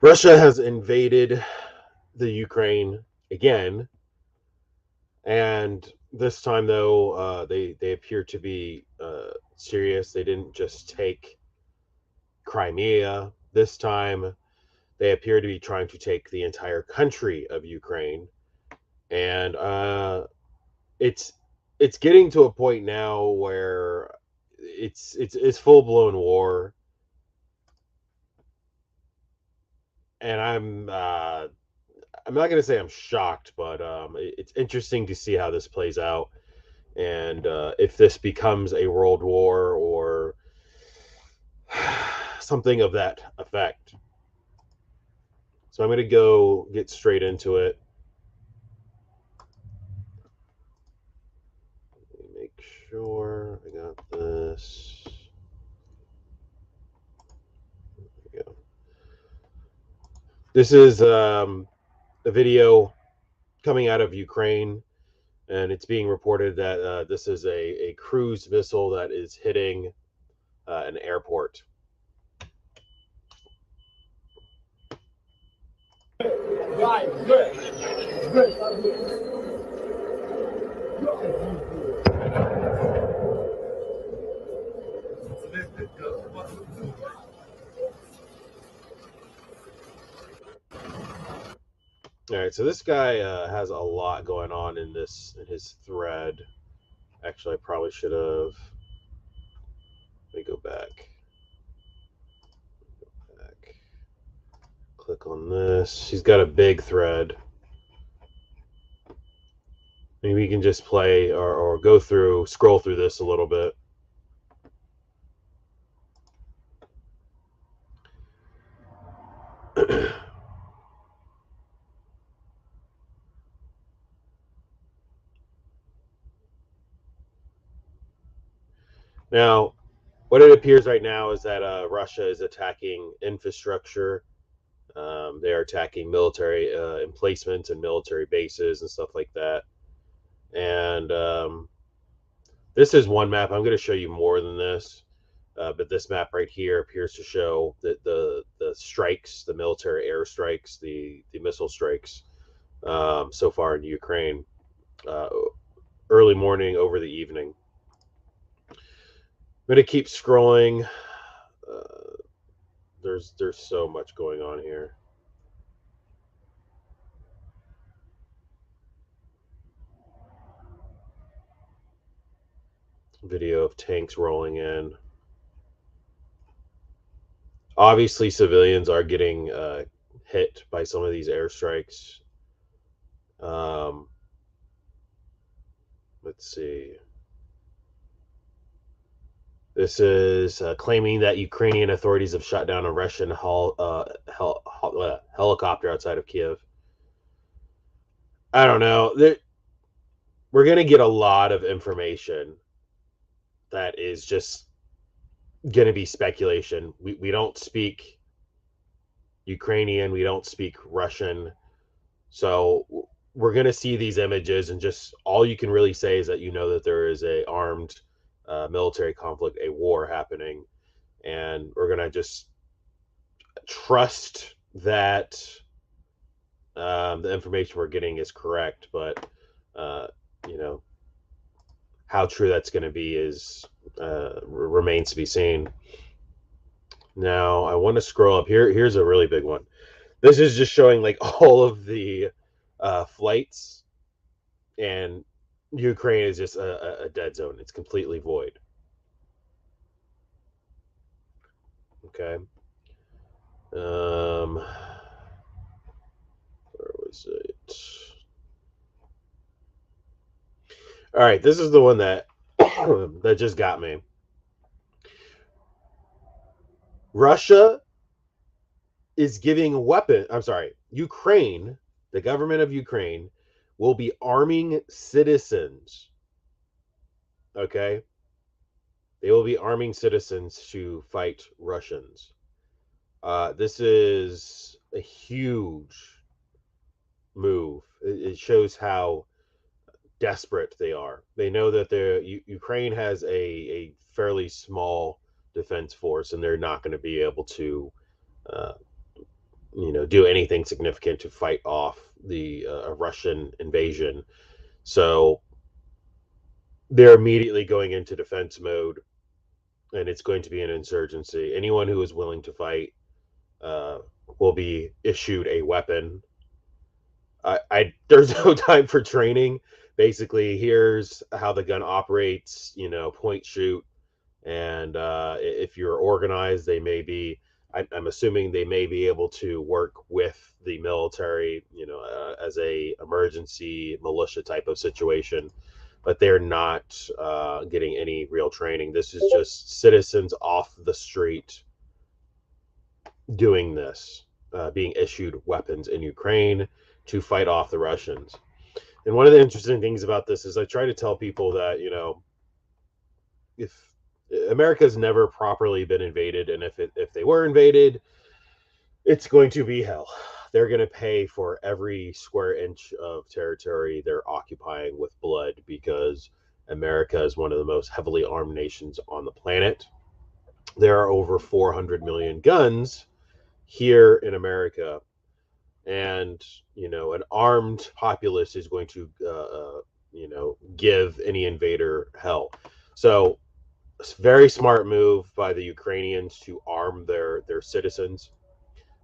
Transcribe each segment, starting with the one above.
Russia has invaded the Ukraine again, and this time though they appear to be serious. They didn't just take Crimea. This time they appear to be trying to take the entire country of Ukraine, and it's it's getting to a point now where it's full blown war, and I'm not going to say I'm shocked, but it's interesting to see how this plays out, and if this becomes a world war or something of that effect. So I'm going to go get straight into it. Let me make sure I got this. There we go. This is a video coming out of Ukraine, and it's being reported that this is a cruise missile that is hitting an airport. All right, so this guy has a lot going on in his thread. Actually, I probably should have. Let me go back. Click on this. He's got a big thread. Maybe we can just play or go through, scroll through this a little bit. Now, what it appears right now is that Russia is attacking infrastructure. They are attacking military emplacements and military bases and stuff like that. And this is one map. I'm going to show you more than this. But this map right here appears to show that the strikes, the military airstrikes, the missile strikes so far in Ukraine, uh, early morning over the evening. I'm going to keep scrolling. Uh, there's so much going on here. Video of tanks rolling in. Obviously, civilians are getting hit by some of these airstrikes. Um, let's see. This is claiming that Ukrainian authorities have shot down a Russian helicopter outside of Kiev. I don't know. We're going to get a lot of information that is just going to be speculation. We don't speak Ukrainian, we don't speak Russian. So we're going to see these images, and just all you can really say is that you know that there is a armed military conflict, a war happening, and we're going to just trust that the information we're getting is correct. But uh, you know, how true that's going to be is remains to be seen. Now I want to scroll up here. Here's a really big one. This is just showing like all of the flights, and Ukraine is just a dead zone. It's completely void. Okay. Where was it? All right, this is the one that that just got me. Russia is giving weapon. I'm sorry, Ukraine, the government of Ukraine, will be arming citizens. Okay, they will be arming citizens to fight Russians. This is a huge move. It shows how desperate they are. They know that Ukraine has a fairly small defense force, and they're not going to be able to uh, do anything significant to fight off the Russian invasion. So they're immediately going into defense mode, and it's going to be an insurgency. Anyone who is willing to fight uh, will be issued a weapon. There's no time for training. Basically, here's how the gun operates. Point, shoot, and if you're organized, they may be. I'm assuming they may be able to work with the military, as a emergency militia type of situation, but they're not getting any real training. This is just citizens off the street doing this, being issued weapons in Ukraine to fight off the Russians. And one of the interesting things about this is I try to tell people that, if America's never properly been invaded, and if they were invaded, it's going to be hell. They're going to pay for every square inch of territory they're occupying with blood, because America is one of the most heavily armed nations on the planet. There are over 400 million guns here in America, and an armed populace is going to give any invader hell. So it's a very smart move by the Ukrainians to arm their citizens.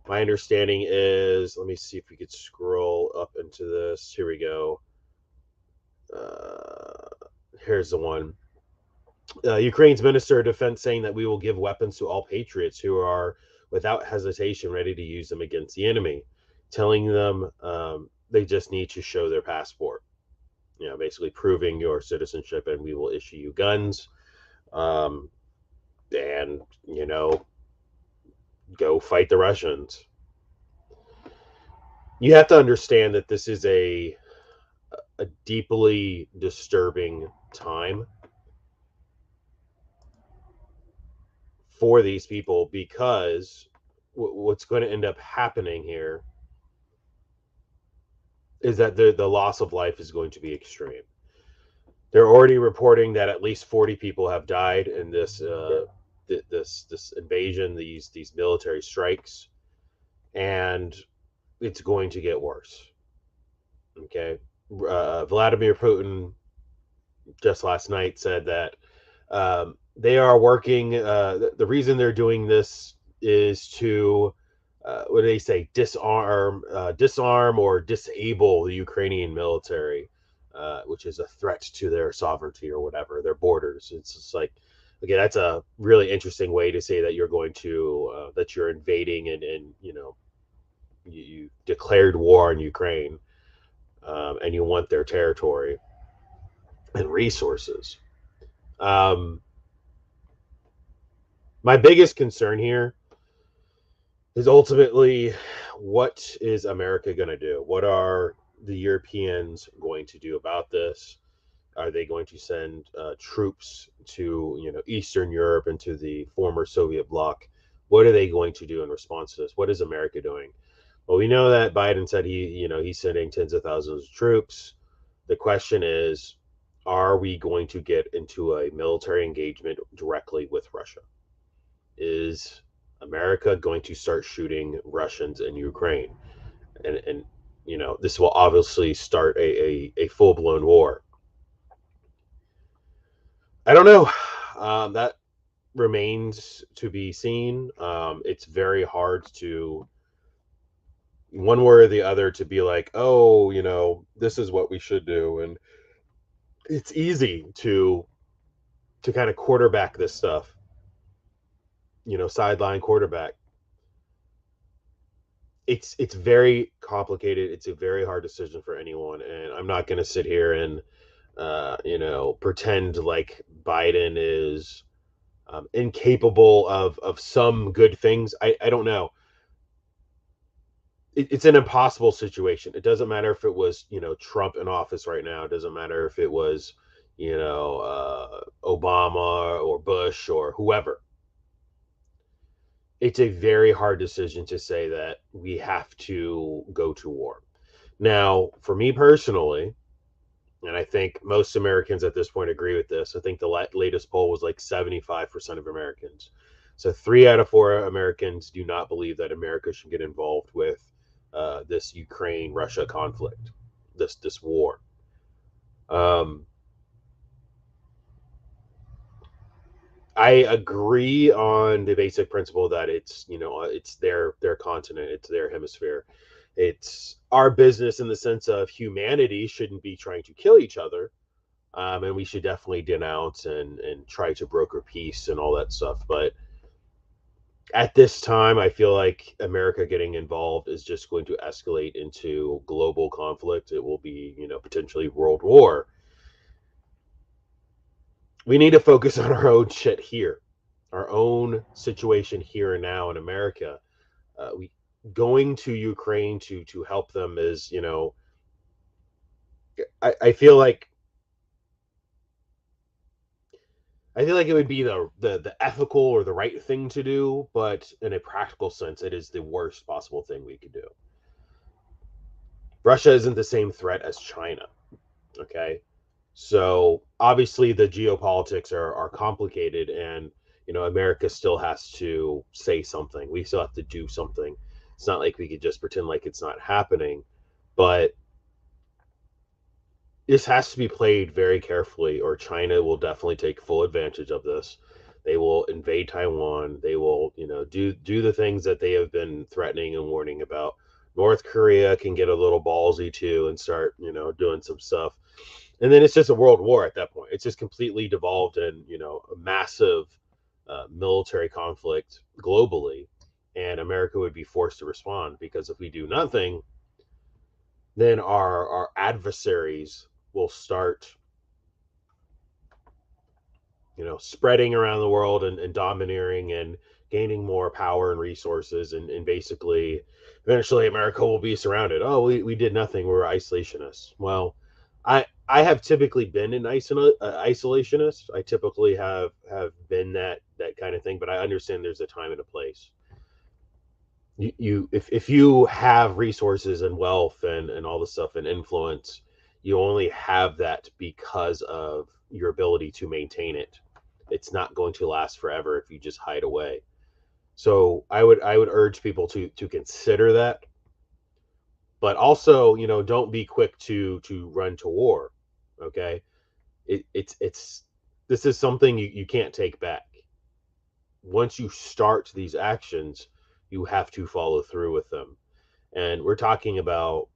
My understanding is, let me see if we could scroll up into this. Here we go. Here's the one. Ukraine's Minister of Defense saying that we will give weapons to all patriots who are without hesitation ready to use them against the enemy, telling them they just need to show their passport, basically proving your citizenship, and we will issue you guns. And go fight the Russians. You have to understand that this is a deeply disturbing time for these people, because what's going to end up happening here is that the loss of life is going to be extreme. They're already reporting that at least 40 people have died in this this invasion, these military strikes, and it's going to get worse. Okay, Vladimir Putin just last night said that they are working. The reason they're doing this is to what do they say? Disarm or disable the Ukrainian military, which is a threat to their sovereignty or whatever, their borders. It's just like, okay, that's a really interesting way to say that you're going to that you're invading, and you declared war on Ukraine, and you want their territory and resources. My biggest concern here is ultimately, what is America going to do? What are the Europeans going to do about this? Are they going to send troops to Eastern Europe and to the former Soviet bloc? What are they going to do in response to this? What is America doing? Well, we know that Biden said he's sending tens of thousands of troops. The question is, are we going to get into a military engagement directly with Russia? Is America going to start shooting Russians in Ukraine? And this will obviously start a full-blown war. I don't know. That remains to be seen. It's very hard to, one way or the other, to be like, oh, this is what we should do. And it's easy to kind of quarterback this stuff, sideline quarterback. It's very complicated. It's a very hard decision for anyone. And I'm not going to sit here and, pretend like Biden is incapable of some good things. I don't know. It's an impossible situation. It doesn't matter if it was, Trump in office right now. It doesn't matter if it was, Obama or Bush or whoever. It's a very hard decision to say that we have to go to war. Now, for me personally, and I think most Americans at this point agree with this, I think the latest poll was like 75% of Americans So 3 out of 4 Americans do not believe that America should get involved with this Ukraine-Russia conflict, this war. Um, I agree on the basic principle that it's, it's their continent, it's their hemisphere. It's our business in the sense of humanity shouldn't be trying to kill each other. And we should definitely denounce and try to broker peace and all that stuff. But at this time, I feel like America getting involved is just going to escalate into global conflict. It will be, potentially world war. We need to focus on our own shit here, our own situation here and now in America. We going to Ukraine to help them is, I feel like it would be the ethical or the right thing to do, but in a practical sense, it is the worst possible thing we could do. Russia isn't the same threat as China. Okay. So obviously the geopolitics are complicated, and America still has to say something. We still have to do something. It's not like we could just pretend like it's not happening, but this has to be played very carefully, or China will definitely take full advantage of this. They will invade Taiwan. They will, do the things that they have been threatening and warning about. North Korea can get a little ballsy too and start, doing some stuff. And then it's just a world war at that point. It's just completely devolved in, a massive military conflict globally. And America would be forced to respond, because if we do nothing, then our adversaries will start, spreading around the world and domineering and gaining more power and resources. And basically, eventually, America will be surrounded. Oh, we did nothing. We're isolationists. Well, I have typically been an isolationist. I typically have been that kind of thing, but I understand there's a time and a place. If you have resources and wealth and all the stuff and influence, you only have that because of your ability to maintain it. It's not going to last forever if you just hide away. So I would urge people to consider that, but also, don't be quick to run to war. Okay. It's this is something you can't take back. Once you start these actions, you have to follow through with them. And we're talking about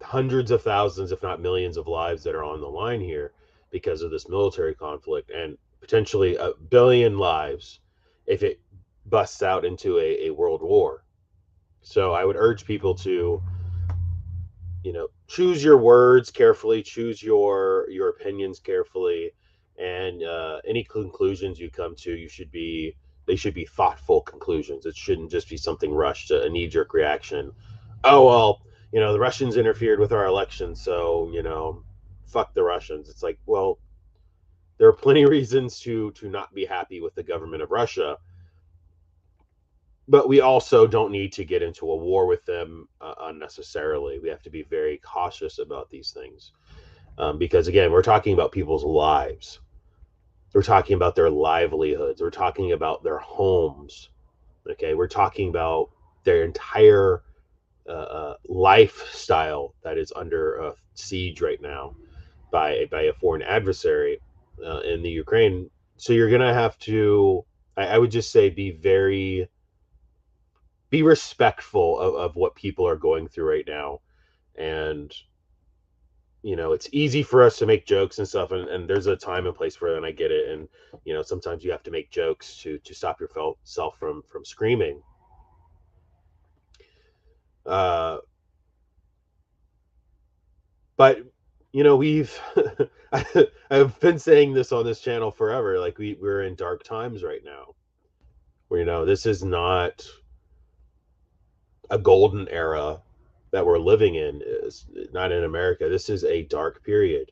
hundreds of thousands, if not millions, of lives that are on the line here because of this military conflict, and potentially a billion lives if it busts out into a world war. So I would urge people to, choose your words carefully, choose your opinions carefully, and any conclusions you come to, they should be thoughtful conclusions. It shouldn't just be something rushed, a knee-jerk reaction. Oh well, the Russians interfered with our election, so fuck the Russians. It's like, well, there are plenty of reasons to not be happy with the government of Russia, but we also don't need to get into a war with them unnecessarily. We have to be very cautious about these things, because again, we're talking about people's lives. We're talking about their livelihoods. We're talking about their homes. Okay, we're talking about their entire lifestyle that is under siege right now by a foreign adversary in the Ukraine. So you're gonna have to, I would just say, be respectful of what people are going through right now. And it's easy for us to make jokes and stuff, and there's a time and place for it, and I get it. And sometimes you have to make jokes to stop yourself from screaming. uh but we've I've been saying this on this channel forever, like we're in dark times right now, where this is not a golden era that we're living in. Is not in America. This is a dark period.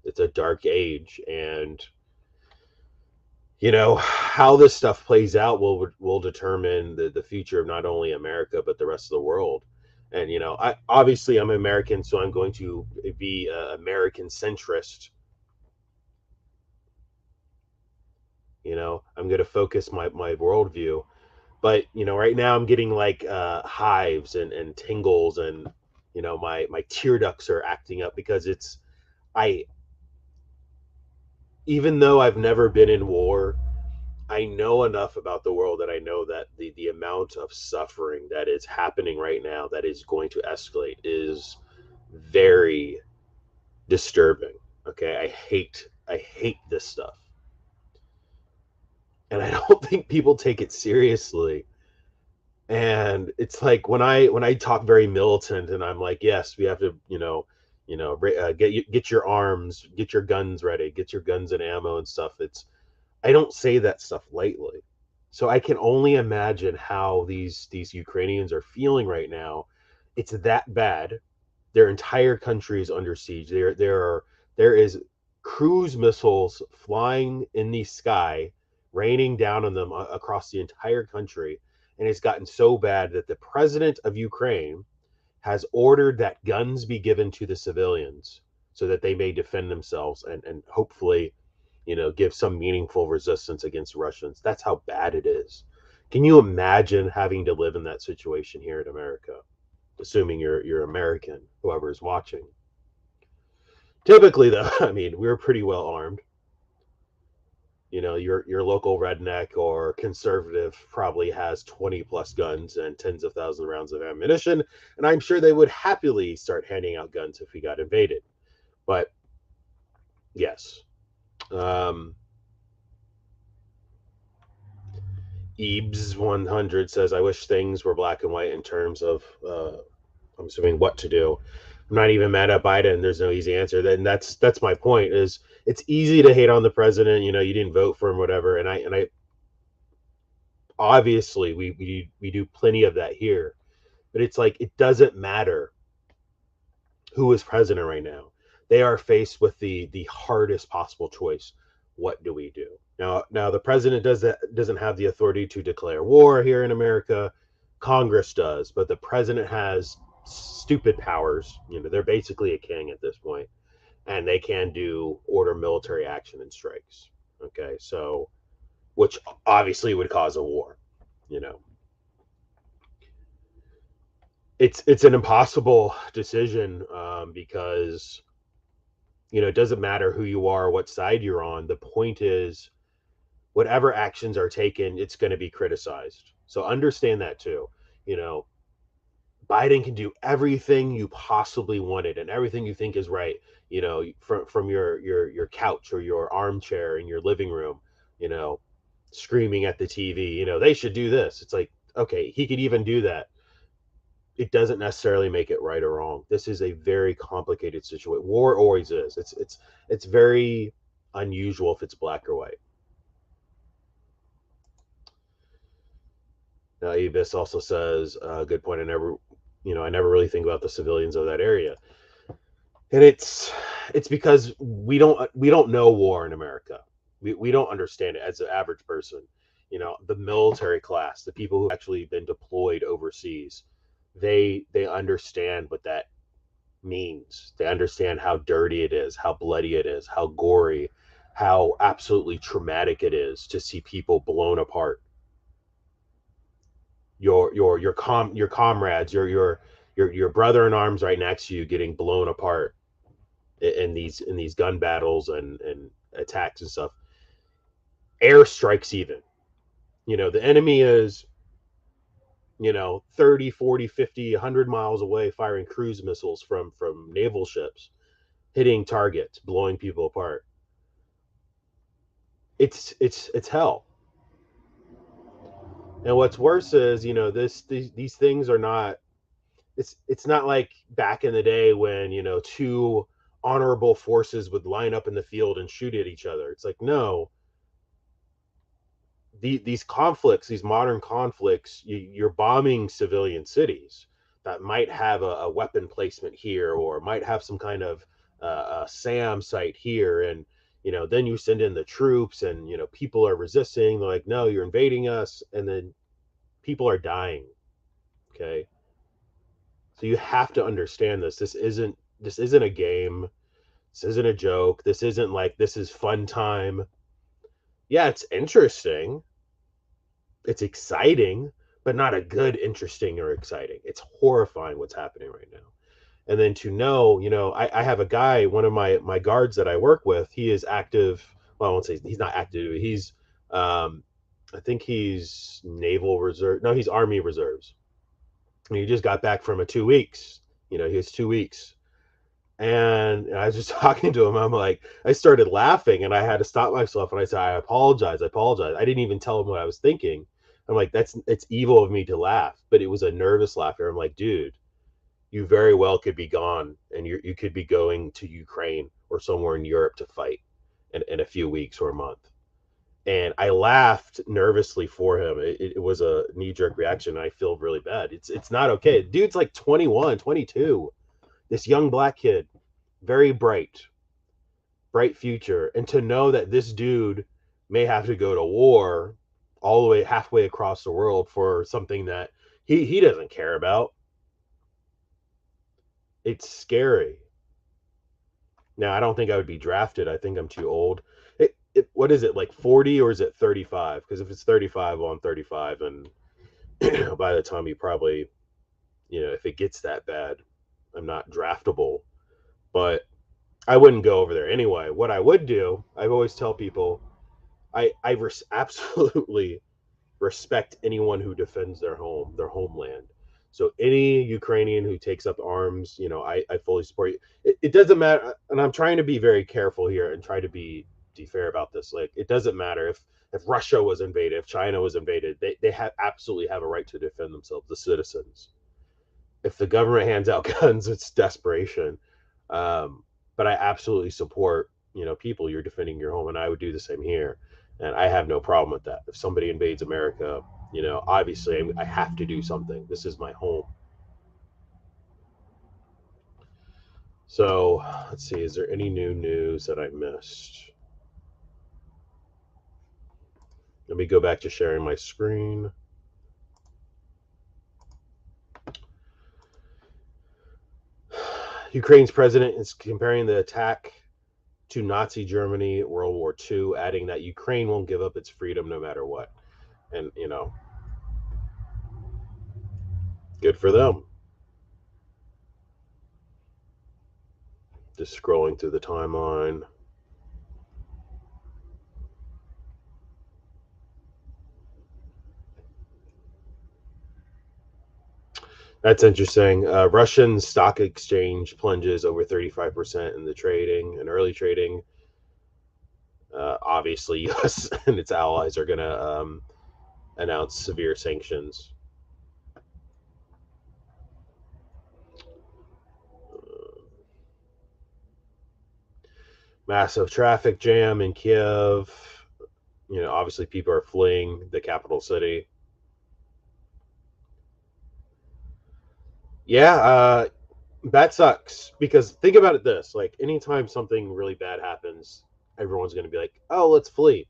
It's a dark age, and how this stuff plays out will determine the future of not only America but the rest of the world. And I obviously I'm American, so I'm going to be American centrist. I'm going to focus my worldview. But right now I'm getting like hives and tingles, and my tear ducts are acting up because I even though I've never been in war, I know enough about the world that I know that the amount of suffering that is happening right now that is going to escalate is very disturbing. Okay, I hate this stuff, and I don't think people take it seriously. And it's like when I talk very militant, and I'm like, yes, we have to, get your arms, get your guns ready, get your guns and ammo and stuff. I don't say that stuff lightly. So I can only imagine how these Ukrainians are feeling right now. It's that bad. Their entire country is under siege. There is cruise missiles flying in the sky, raining down on them across the entire country, and it's gotten so bad that the president of Ukraine has ordered that guns be given to the civilians so that they may defend themselves and hopefully, give some meaningful resistance against Russians. That's how bad it is. Can you imagine having to live in that situation here in America? Assuming you're American, whoever is watching. Typically, though, I mean, we're pretty well armed. Your local redneck or conservative probably has 20 plus guns and tens of thousands of rounds of ammunition, and I'm sure they would happily start handing out guns if we got invaded. But yes, um, Ebs 100 says, "I wish things were black and white in terms of I'm assuming what to do. I'm not even mad at Biden. There's no easy answer. Then that's my point. Is it's easy to hate on the president. You didn't vote for him, whatever. And I obviously we do plenty of that here. But it's like it doesn't matter who is president right now. They are faced with the hardest possible choice. What do we do? Now the president doesn't have the authority to declare war here in America. Congress does, but the president has stupid powers. They're basically a king at this point, and they can order military action and strikes. Okay, so which obviously would cause a war. You know, it's an impossible decision because it doesn't matter who you are, what side you're on. The point is, whatever actions are taken, it's going to be criticized. So understand that too. You know, Biden can do everything you possibly wanted and everything you think is right. From your couch or your armchair in your living room. You know, screaming at the TV. They should do this. It's like, okay, he could even do that. It doesn't necessarily make it right or wrong. This is a very complicated situation. War always is. It's very unusual if it's black or white. Now, Avis also says, good point. I never really think about the civilians of that area, and it's because we don't know war in America. We don't understand it as an average person. The military class, the people who have actually been deployed overseas, they understand what that means. They understand how dirty it is, how bloody it is, how gory, how absolutely traumatic it is to see people blown apart. Your comrades, your brother in arms right next to you getting blown apart in these gun battles and attacks and stuff. Airstrikes even. The enemy is 30, 40, 50, 100 miles away firing cruise missiles from naval ships, hitting targets, blowing people apart. It's hell. And what's worse is, these things are not. It's not like back in the day when two honorable forces would line up in the field and shoot at each other. It's like, no, these conflicts, these modern conflicts, you're bombing civilian cities that might have a weapon placement here or might have some kind of SAM site here, and then you send in the troops, and people are resisting. They're like, no, you're invading us, and then people are dying. Okay, so you have to understand this. This isn't a game. This isn't a joke. This isn't like this is fun time. Yeah, it's interesting. It's exciting, but not a good interesting or exciting. It's horrifying what's happening right now. And then to know, I have a guy, one of my guards that I work with, he is active. Well, I won't say he's not active. He's um I think he's naval reserve. No, he's army reserves. And he just got back from a 2 weeks. He has 2 weeks. And I was just talking to him. I'm like, I started laughing and I had to stop myself and I said, I apologize. I apologize. I didn't even tell him what I was thinking. I'm like, it's evil of me to laugh, but it was a nervous laughter. I'm like, dude, you very well could be gone and you could be going to Ukraine or somewhere in Europe to fight in a few weeks or a month. And I laughed nervously for him. It was a knee jerk reaction. I feel really bad. It's not okay. Dude's like 21, 22. This young black kid, very bright future. And to know that this dude may have to go to war all the way halfway across the world for something that he doesn't care about. It's scary. Now, I don't think I would be drafted. I think I'm too old. What is it, like 40 or is it 35? Because if it's 35, well, I'm 35. And by the time you probably, if it gets that bad, I'm not draftable. But I wouldn't go over there anyway. What I would do, I always tell people, I absolutely respect anyone who defends their homeland. So any Ukrainian who takes up arms, I fully support you. It doesn't matter, and I'm trying to be very careful here and try to be fair about this. Like, it doesn't matter if Russia was invaded, if China was invaded, they have absolutely have a right to defend themselves, the citizens. If the government hands out guns, it's desperation. Um, but I absolutely support, people, you're defending your home, and I would do the same here. And I have no problem with that. If somebody invades America, obviously I have to do something. This is my home. So let's see, is there any new news that I missed? Let me go back to sharing my screen. Ukraine's president is comparing the attack to Nazi Germany, World War II, adding that Ukraine won't give up its freedom no matter what. And, good for them. Just scrolling through the timeline. That's interesting. Russian stock exchange plunges over 35% in the trading and early trading. Obviously, U.S. and its allies are going to announce severe sanctions. Massive traffic jam in Kiev. Obviously, people are fleeing the capital city. Yeah, that sucks because think about it this, like, anytime something really bad happens, everyone's going to be like, oh, let's flee.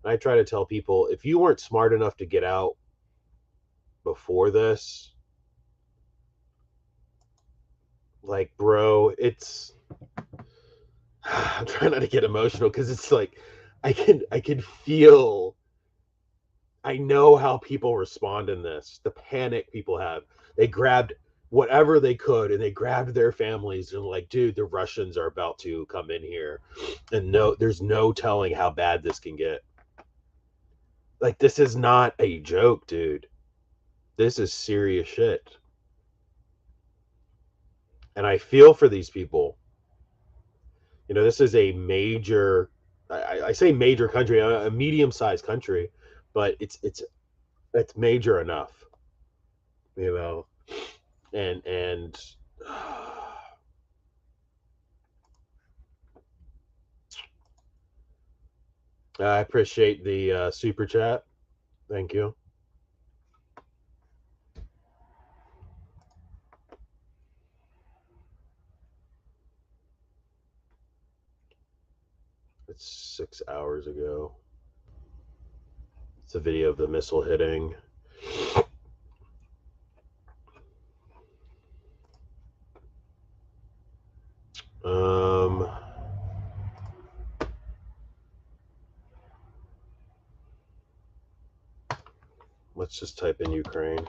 And I try to tell people, if you weren't smart enough to get out before this, like, bro, it's I'm trying not to get emotional because it's like I can feel, I know how people respond in this, the panic people have. They grabbed whatever they could and they grabbed their families and, like, dude, the Russians are about to come in here, and no, there's no telling how bad this can get. Like, this is not a joke, dude. This is serious shit. And I feel for these people. This is a major, I say major country, a medium-sized country, but it's major enough, you know. And I appreciate the super chat. Thank you. It's 6 hours ago. It's a video of the missile hitting. Um, Let's just type in Ukraine.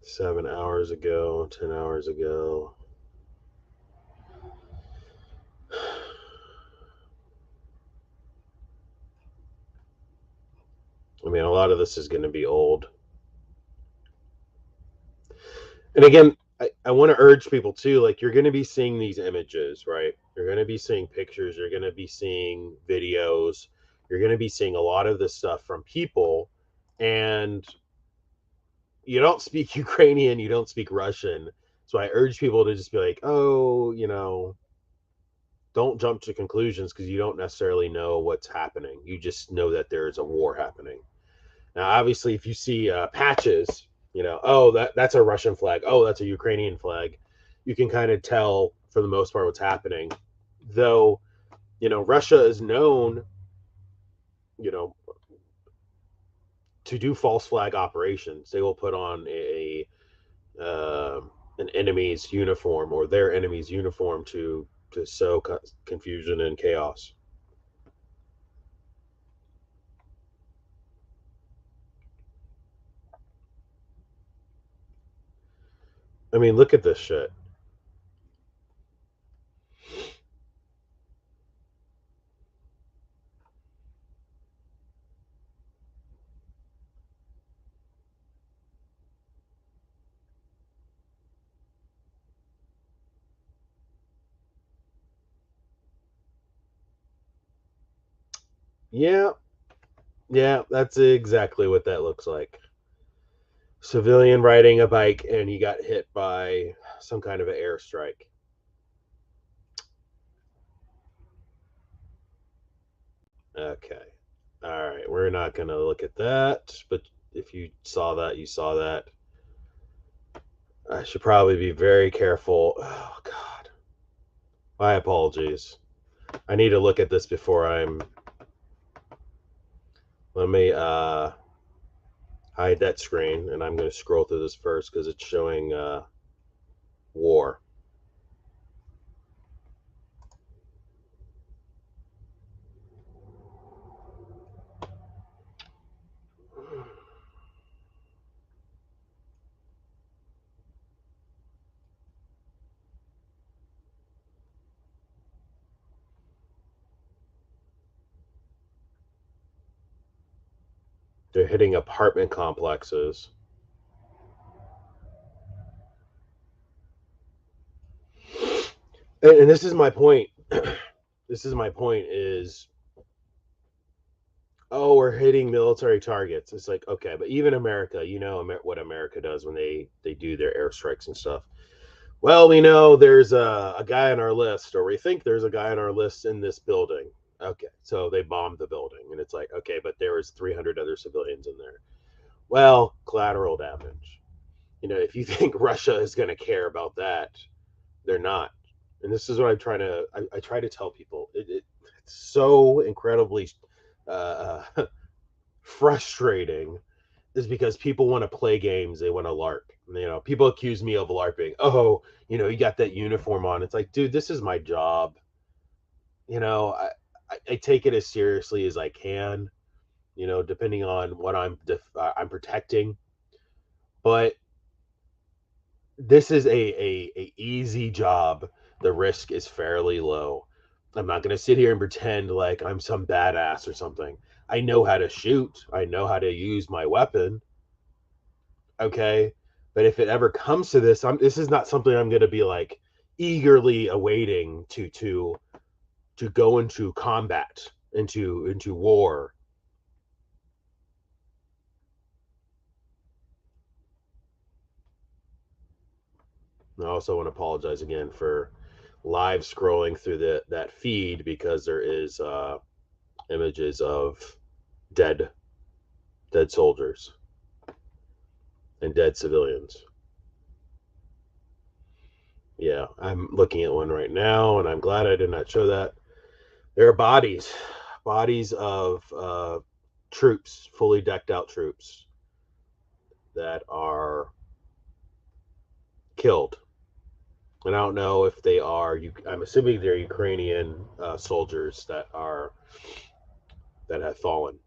Seven hours ago, 10 hours ago. I mean, a lot of this is going to be old. And again, I want to urge people too, like, you're going to be seeing these images, right? You're going to be seeing pictures. You're going to be seeing videos. You're going to be seeing a lot of this stuff from people. And you don't speak Ukrainian, you don't speak Russian. So I urge people to just be like, oh, don't jump to conclusions because you don't necessarily know what's happening. You just know that there's a war happening. Now, obviously, if you see patches, oh, that's a Russian flag. Oh, that's a Ukrainian flag. You can kind of tell for the most part what's happening. Though, Russia is known, to do false flag operations. They will put on an enemy's uniform or their enemy's uniform to sow confusion and chaos. I mean, look at this shit. Yeah, that's exactly what that looks like. Civilian riding a bike and he got hit by some kind of an airstrike. Okay. All right. We're not going to look at that, but if you saw that, you saw that. I should probably be very careful. Oh, God. My apologies. I need to look at this before I'm. Let me hide that screen, and I'm going to scroll through this first because it's showing war. They're hitting apartment complexes. And this is my point. This is my point is, oh, we're hitting military targets. It's like, okay, but even America, what America does when they do their airstrikes and stuff. Well, we know there's a guy on our list, or we think there's a guy on our list in this building. Okay, so they bombed the building, and it's like, okay, but there was 300 other civilians in there. Well, collateral damage. If you think Russia is going to care about that, they're not. And this is what I try to tell people. It's so incredibly frustrating, is because people want to play games. They want to LARP. People accuse me of LARPing. Oh, you got that uniform on. It's like, dude, this is my job. I take it as seriously as I can, depending on what I'm protecting. But this is a easy job. The risk is fairly low. I'm not going to sit here and pretend like I'm some badass or something. I know how to shoot. I know how to use my weapon. Okay. But if it ever comes to this, this is not something I'm going to be like eagerly awaiting to go into combat, into war. I also want to apologize again for live scrolling through that feed, because there is images of dead soldiers and dead civilians. Yeah, I'm looking at one right now, and I'm glad I did not show that. There are bodies of troops, fully decked out troops that are killed. And I don't know if they are. I'm assuming they're Ukrainian soldiers that have fallen.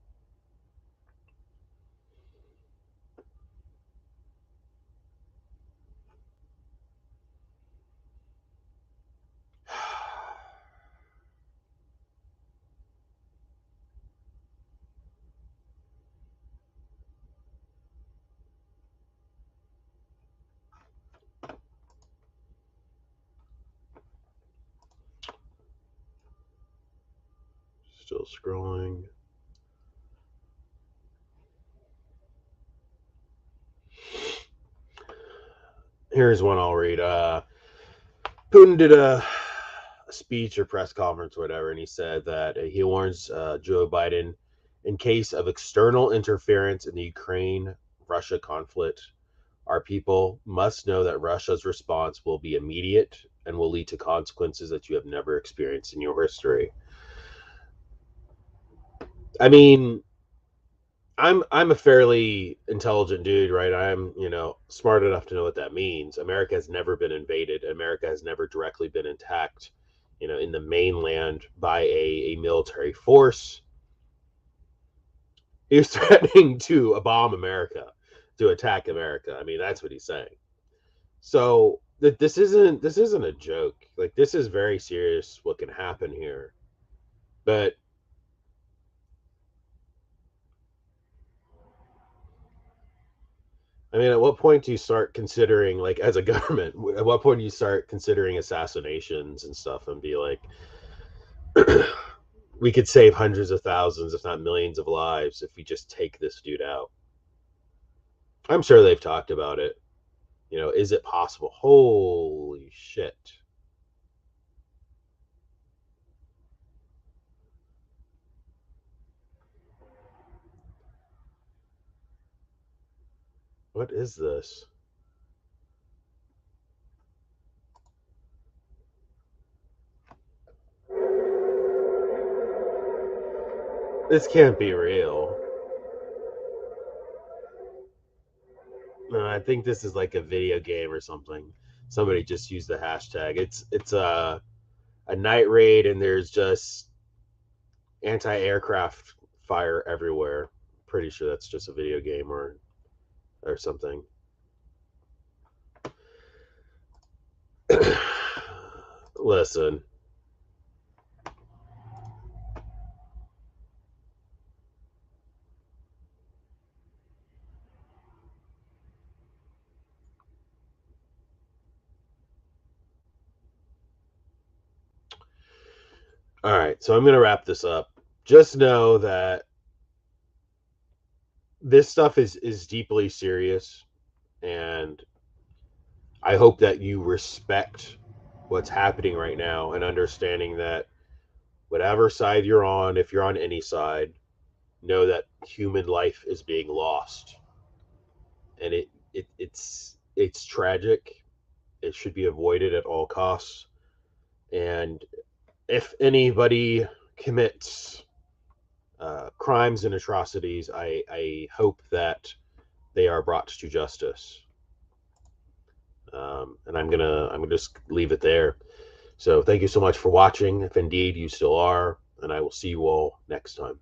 Still scrolling. Here's one I'll read. Putin did a speech or press conference or whatever, and he said that he warns Joe Biden in case of external interference in the Ukraine-Russia conflict, our people must know that Russia's response will be immediate and will lead to consequences that you have never experienced in your history. I mean, I'm a fairly intelligent dude, right? I'm, smart enough to know what that means. America has never been invaded. America has never directly been attacked, in the mainland by a military force. He was threatening to bomb America, to attack America. I mean, that's what he's saying. So this isn't a joke. Like, this is very serious what can happen here. But I mean, at what point do you start considering, like, as a government, at what point do you start considering assassinations and stuff and be like, we could save hundreds of thousands, if not millions of lives if we just take this dude out? I'm sure they've talked about it. Is it possible? Holy shit. What is this? This can't be real. No, I think this is like a video game or something. Somebody just used the hashtag. It's a night raid, and there's just anti-aircraft fire everywhere. Pretty sure that's just a video game or something. Listen. All right, so I'm going to wrap this up. Just know that this stuff is deeply serious, and I hope that you respect what's happening right now and understanding that whatever side you're on, if you're on any side, know that human life is being lost, and it's tragic. It should be avoided at all costs. And if anybody commits crimes and atrocities, I hope that they are brought to justice. And I'm gonna just leave it there. So thank you so much for watching, if indeed you still are, and I will see you all next time.